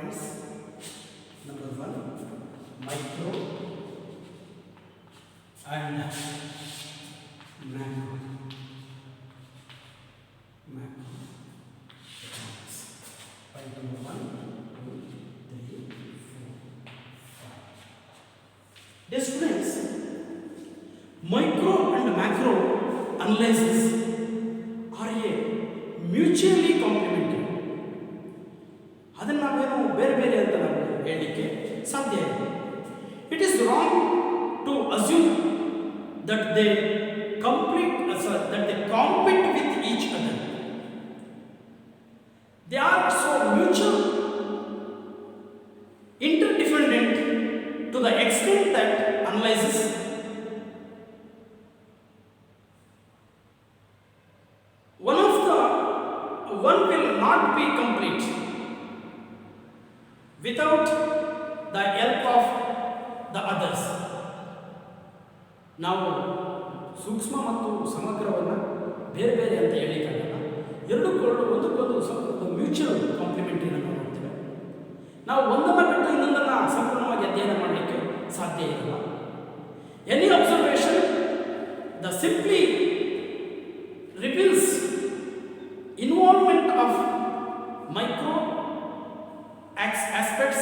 points. Number one, micro and macro. Economics. Point number 1, 2, 3, 4, 5. Dear students, micro and macro analysis are a mutually complementary. ಅದನ್ನು ನಾವೇನು ಬೇರೆ ಬೇರೆ ಅಂತ ನಾವು ಹೇಳಲಿಕ್ಕೆ ಸಾಧ್ಯ ಇಲ್ಲ. It is wrong to assume that they compete with each other. They are so mutual, interdependent to the extent that analysis one will not be complete without the help of the others. ನಾವು ಸೂಕ್ಷ್ಮ ಮತ್ತು ಸಮಗ್ರವನ್ನು ಬೇರೆ ಬೇರೆ ಅಂತ ಹೇಳಿಕಾಗಲ್ಲ. ಎರಡಕ್ಕೊಂದು ಒಂದಕ್ಕೊಂದು mutual complementary ನಾವು ನೋಡ್ತೇವೆ. ನಾವು ಒಂದನ್ನು ಬಿಟ್ಟು ಇನ್ನೊಂದನ್ನು ಸಂಪೂರ್ಣವಾಗಿ ಅಧ್ಯಯನ ಮಾಡಲಿಕ್ಕೆ ಸಾಧ್ಯ ಇಲ್ಲ. Any observation the simply reveals involvement of micro aspects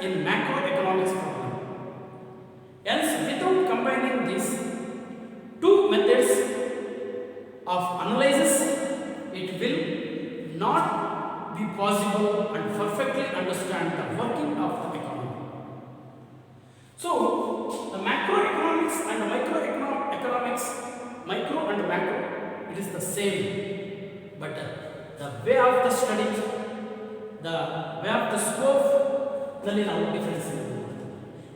in macroeconomics problem. Else, without combining these two methods of analysis, it will not be possible and perfectly understand the working of the economy. So, the macroeconomics and the microeconomics, micro and macro, it is the same. But the way of the study, the way of the scope, ನಲ್ಲಿ ನಾವು difference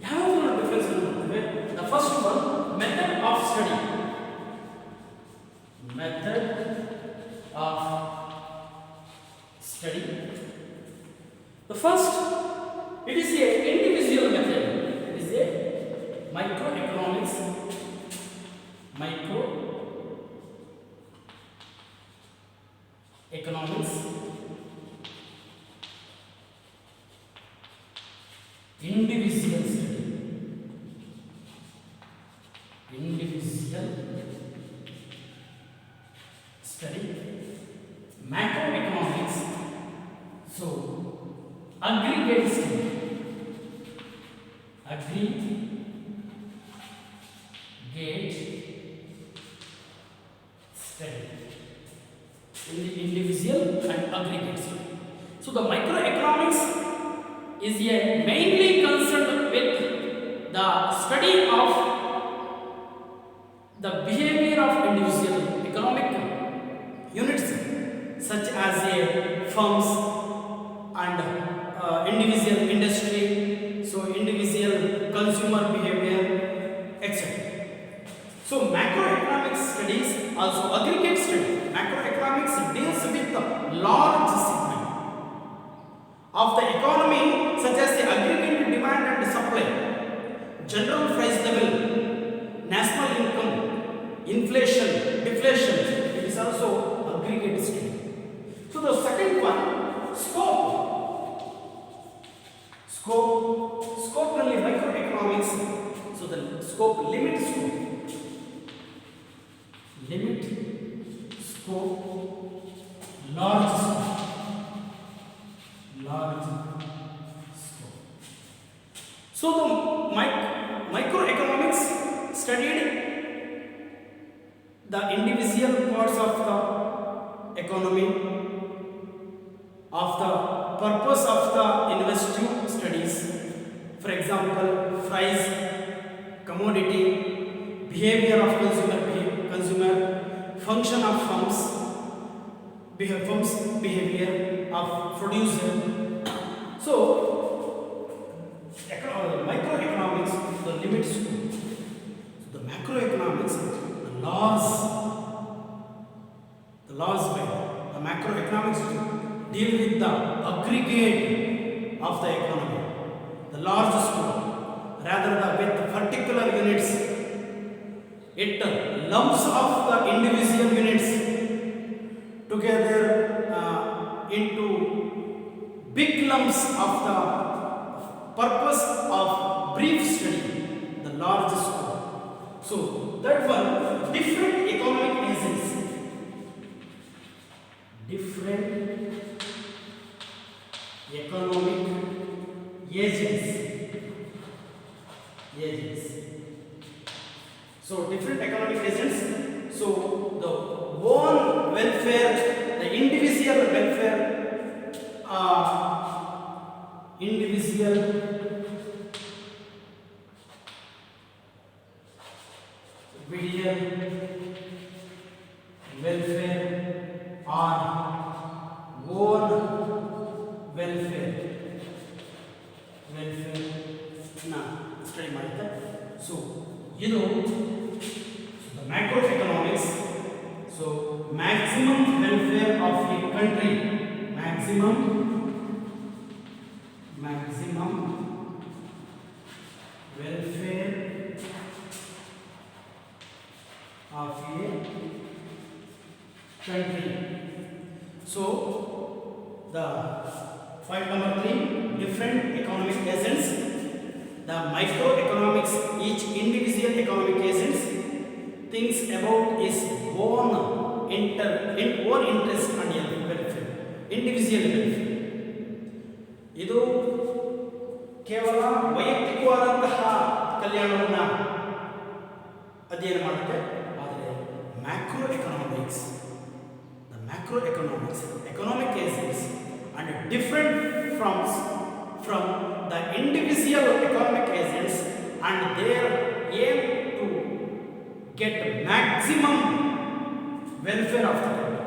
ಯಾವ difference ನೋಡ್ತೇವೆ. The first one, method of study. Method of study. The first, it is A individual method. It is A micro economics. Individual study. Macroeconomics, so aggregate study. In the individual and aggregate study. So the microeconomics is mainly concerned with the study of the behavior of individual economic units such as firms and individual industry, so individual consumer behavior, etc. So macroeconomics studies also aggregate study. Macroeconomics deals with the large segment of the economy such as the aggregate demand and supply, general price level, national income, inflation, deflation. It is also aggregate study. So the second one, scope ನಲ್ಲಿ microeconomics. So the scope, limit scope, large scope. So the microeconomics studied the individual parts of the economy, of the purpose of the investigative studies. For example, price, commodity, behavior of consumer, function of firms, behavior of producer. So microeconomics, the limit scope. The macroeconomics, the laws by the macroeconomics deal with the aggregate of the economy, the large scope, rather than with particular units. It lumps of the individual units together into big lumps of the So that one, different economic agents. Different economic agents. So different economic agents. So the own welfare, the individual welfare, individual welfare or own welfare na study ಮಾಡಿದ್ದೆ. So ಇದು the macroeconomics. So maximum welfare of a country, maximum welfare of a country. So the point number 3, different economic agents. The microeconomics, each individual economic agents thinks about his own interest and welfare, individual welfare. ಇದು ಕೇವಲ ವೈಯಕ್ತಿಕವಾದಂತಹ ಕಲ್ಯಾಣವನ್ನು ಅಧ್ಯಯನ ಮಾಡುತ್ತೆ. ಆದರೆ macroeconomics, the macroeconomics, economic agents and different from the individual economic agents, and their aim to get maximum welfare of the country.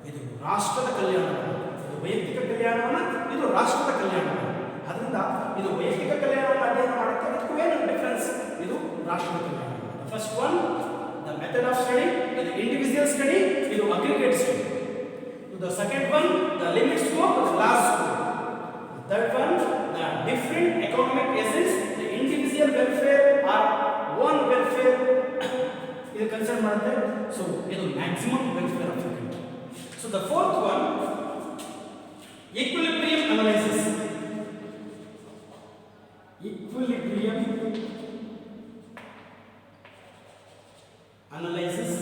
ಇದು ರಾಷ್ಟ್ರದ ಕಲ್ಯಾಣವನ್ನು, ಇದು ವೈಯಕ್ತಿಕ ಕಲ್ಯಾಣವನ್ನು, ಇದು ರಾಷ್ಟ್ರದ ಕಲ್ಯಾಣವನ್ನು. ಅದರಿಂದ ಇದು ವೈಯಕ್ತಿಕ ಕಲ್ಯಾಣವನ್ನು ಅಧ್ಯಯನ ಮಾಡುತ್ತೆ. ಇದಕ್ಕೂ ಏನು ಡಿಫರೆನ್ಸ್? ಇದು ರಾಷ್ಟ್ರದ ಕಲ್ಯಾಣ. First one, the method of study, the individual study, ಇದು aggregate study. The second one, the limit scope, the large scope. The third one, the different economic agents, the individual welfare or one welfare ಇದು concern ಮಾಡುತ್ತೆ. So ಇದು maximum welfare of the country. So the fourth one, equilibrium analysis. Equilibrium analysis.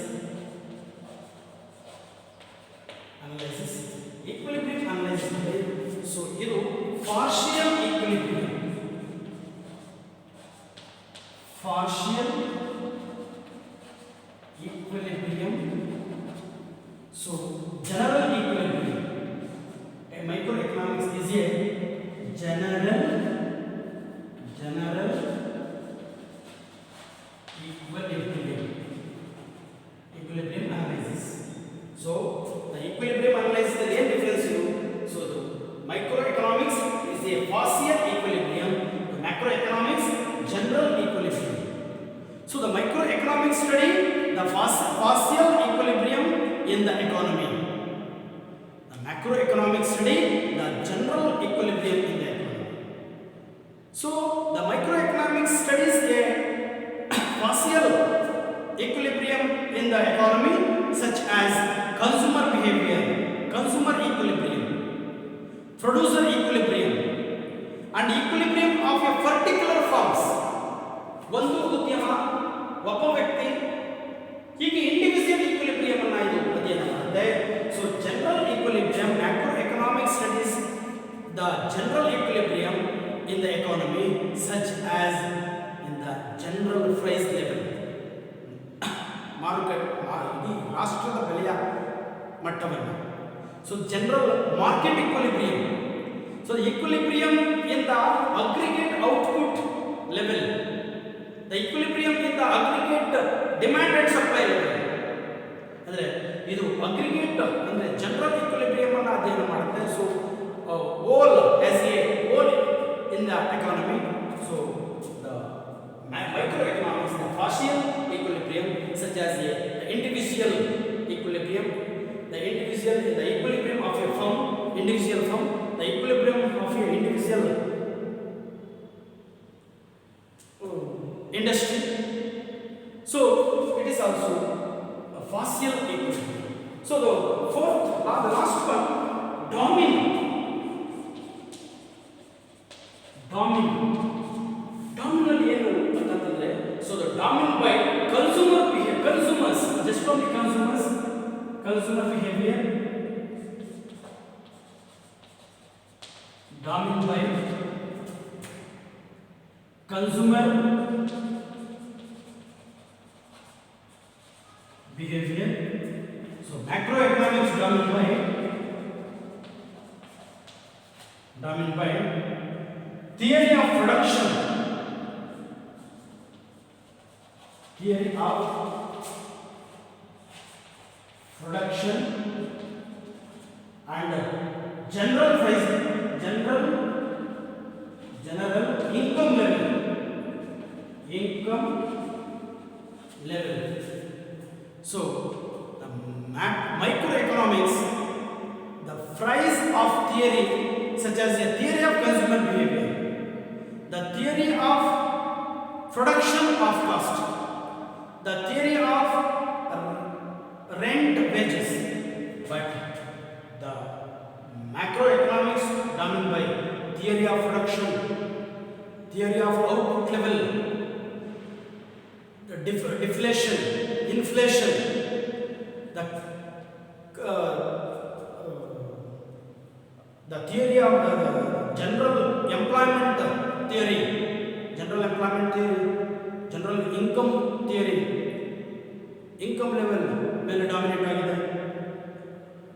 Equilibrium analysis. So ಇದು partial equilibrium. Partial equilibrium. So general equilibrium. A microeconomics is a general equilibrium analysis. So the equilibrium analysis is the difference. So the microeconomics is a partial equilibrium, the macroeconomics general equilibrium. So the microeconomics study the partial equilibrium in the economy. The macroeconomics study the general equilibrium in the economy. So the microeconomics studies a partial equilibrium in the economy, such as consumer behavior, consumer equilibrium, producer equilibrium, and equilibrium of a particular firms. ಒಂದು ಉದ್ಯಮ, ಒಬ್ಬ ವ್ಯಕ್ತಿ, ಹೀಗೆ individual equilibrium ಅನ್ನು ಇದು ಅಧ್ಯಯನ ಮಾಡುತ್ತೆ. So general equilibrium, macro economic studies the general equilibrium in the economy, such as in the general price level. ಮಾರುಕಟ್ಟೆ ರಾಷ್ಟ್ರದ ಬೆಲೆಯ ಮಟ್ಟವನ್ನು. So general market equilibrium. So the equilibrium in the aggregate output level, the equilibrium in the aggregate demand and supply level. ಅಂದರೆ ಇದು aggregate ಅಂದರೆ general equilibrium ಅನ್ನು ಅಧ್ಯಯನ ಮಾಡುತ್ತೆ. So all as a whole in the economy. So the microeconomics, the partial equilibrium, such as the individual equilibrium, the equilibrium of a firm, individual firm, the equilibrium of a individual industry. So it is also a partial equilibrium. So the last one, dominant ಏನು ಅಂತಂದ್ರೆ so the dominated by consumer behaviour, consumers, just only consumers, consumer behaviour dominated by consumer behavior. So macroeconomics dominant by theory of production, theory of production and general price, general income level, so the microeconomics, the phrase of theory such as the theory of consumer behavior, the theory of production of cost, the theory of rent wages, but the macroeconomics dominated by theory of production, theory of output level, the deflation, inflation, the theory of the general employment theory, general income theory, income level ಮೇಲೆ dominate ಆಗಿದೆ,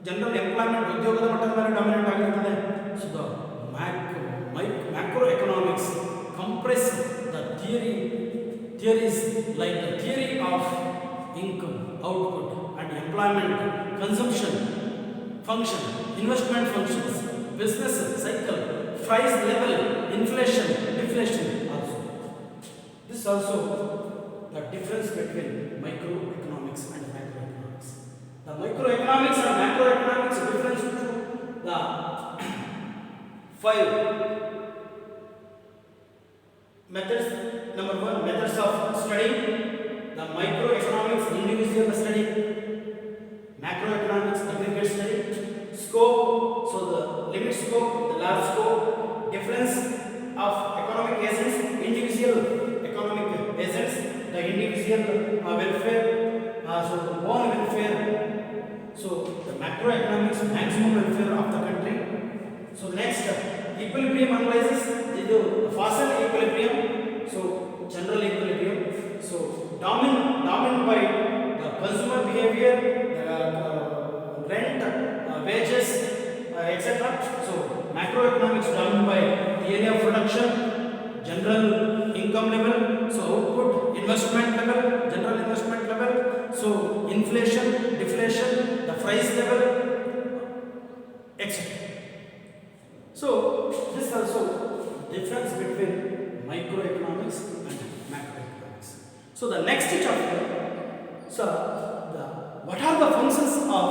general employment ಉದ್ಯೋಗದ ಮಟ್ಟದ ಮೇಲೆ dominate ಆಗಿರುತ್ತದೆ. So the macroeconomics compress the theories like the theory of income, output and employment, consumption function, investment functions, business cycle, price level, inflation, deflation also. This also the difference between microeconomics and macroeconomics. The microeconomics and macroeconomics difference to the 5 methods. Number 1, methods of study. The microeconomics individual study, macroeconomics aggregate study, scope, so the limit scope, the large scope, difference of economic agents, individual economic agents, the individual welfare, so the own welfare, so the macroeconomics maximum welfare of the country. So next equilibrium analysis, the fossil equilibrium, so general equilibrium, so dominant by the consumer behavior, rent, wages, etc. So macroeconomics dominant by theory of production, general income level, so output, investment level, general investment level, so inflation, deflation, the price level, etc. So this also difference between microeconomics and macroeconomics. So the next chapter, so what are the functions of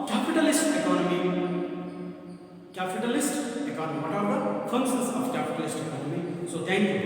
capitalist economy? Capitalist economy. What are the functions of capitalist economy? So thank you.